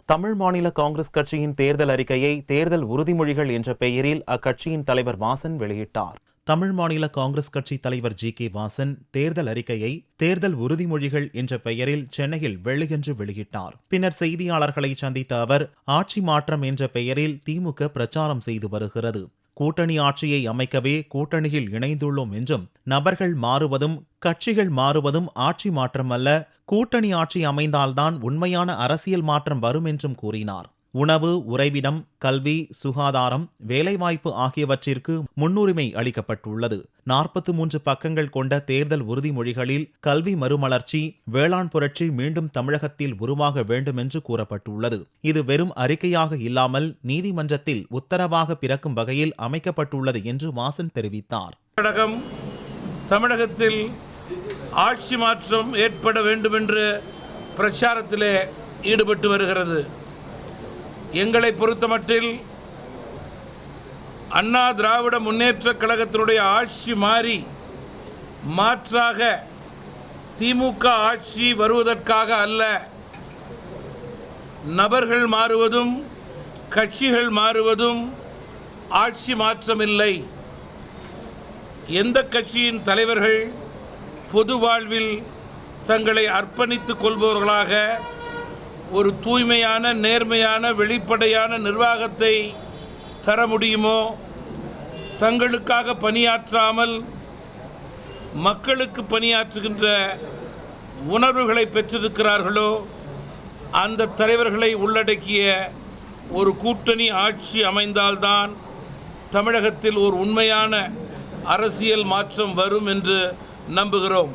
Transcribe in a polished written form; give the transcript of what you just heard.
தமிழ் மாநில காங்கிரஸ் கட்சியின் தேர்தல் அறிக்கையை தேர்தல் உறுதிமொழிகள் என்ற பெயரில் அக்கட்சியின் தலைவர் வாசன் வெளியிட்டார். தமிழ் மாநில காங்கிரஸ் கட்சி தலைவர் ஜி.கே. வாசன் தேர்தல் அறிக்கையை தேர்தல் உறுதிமொழிகள் என்ற பெயரில் சென்னையில் வெள்ளியன்று வெளியிட்டார். பின்னர் செய்தியாளர்களை சந்தித்த அவர், ஆட்சி மாற்றம் என்ற பெயரில் திமுக பிரச்சாரம் செய்து வருகிறது. கூட்டணி ஆட்சியை அமைக்கவே கூட்டணியில் இணைந்துள்ளோம் என்றும், நபர்கள் மாறுவதும் கட்சிகள் மாறுவதும் ஆட்சி மாற்றம் அல்ல, கூட்டணி ஆட்சி அமைந்தால்தான் உண்மையான அரசியல் மாற்றம் வரும் என்றும் கூறினார். உணவு, உறைவிடம், கல்வி, சுகாதாரம், வேலைவாய்ப்பு ஆகியவற்றிற்கு முன்னுரிமை அளிக்கப்பட்டுள்ளது. 43 பக்கங்கள் கொண்ட தேர்தல் உறுதிமொழிகளில் கல்வி மறுமலர்ச்சி, வேளாண் புரட்சி மீண்டும் தமிழகத்தில் உருவாக வேண்டும் என்று கூறப்பட்டுள்ளது. இது வெறும் அறிக்கையாக இல்லாமல் நீதிமன்றத்தில் உத்தரவாக பிறக்கும் வகையில் அமைக்கப்பட்டுள்ளது என்று வாசன் தெரிவித்தார். தமிழகத்தில் ஆட்சி மாற்றம் ஏற்பட வேண்டும் என்று பிரச்சாரத்திலே ஈடுபட்டு வருகிறது. எங்களை பொறுத்தமட்டில் அண்ணா திராவிட முன்னேற்றக் கழகத்தினுடைய ஆட்சி மாறி மாற்றாக திமுக ஆட்சி வருவதற்காக அல்ல, நபர்கள் மாறுவதும் கட்சிகள் மாறுவதும் ஆட்சி மாற்றமில்லை. எந்த கட்சியின் தலைவர்கள் பொது வாழ்வில் தங்களை அர்ப்பணித்துக் கொள்பவர்களாக ஒரு தூய்மையான, நேர்மையான, வெளிப்படையான நிர்வாகத்தை தர முடியுமோ, தங்களுக்காக பணியாற்றாமல் மக்களுக்கு பணியாற்றுகின்ற உணர்வுகளை பெற்றிருக்கிறார்களோ, அந்த தலைவர்களை உள்ளடக்கிய ஒரு கூட்டணி ஆட்சி அமைந்தால்தான் தமிழகத்தில் ஒரு உண்மையான அரசியல் மாற்றம் வரும் என்று நம்புகிறோம்.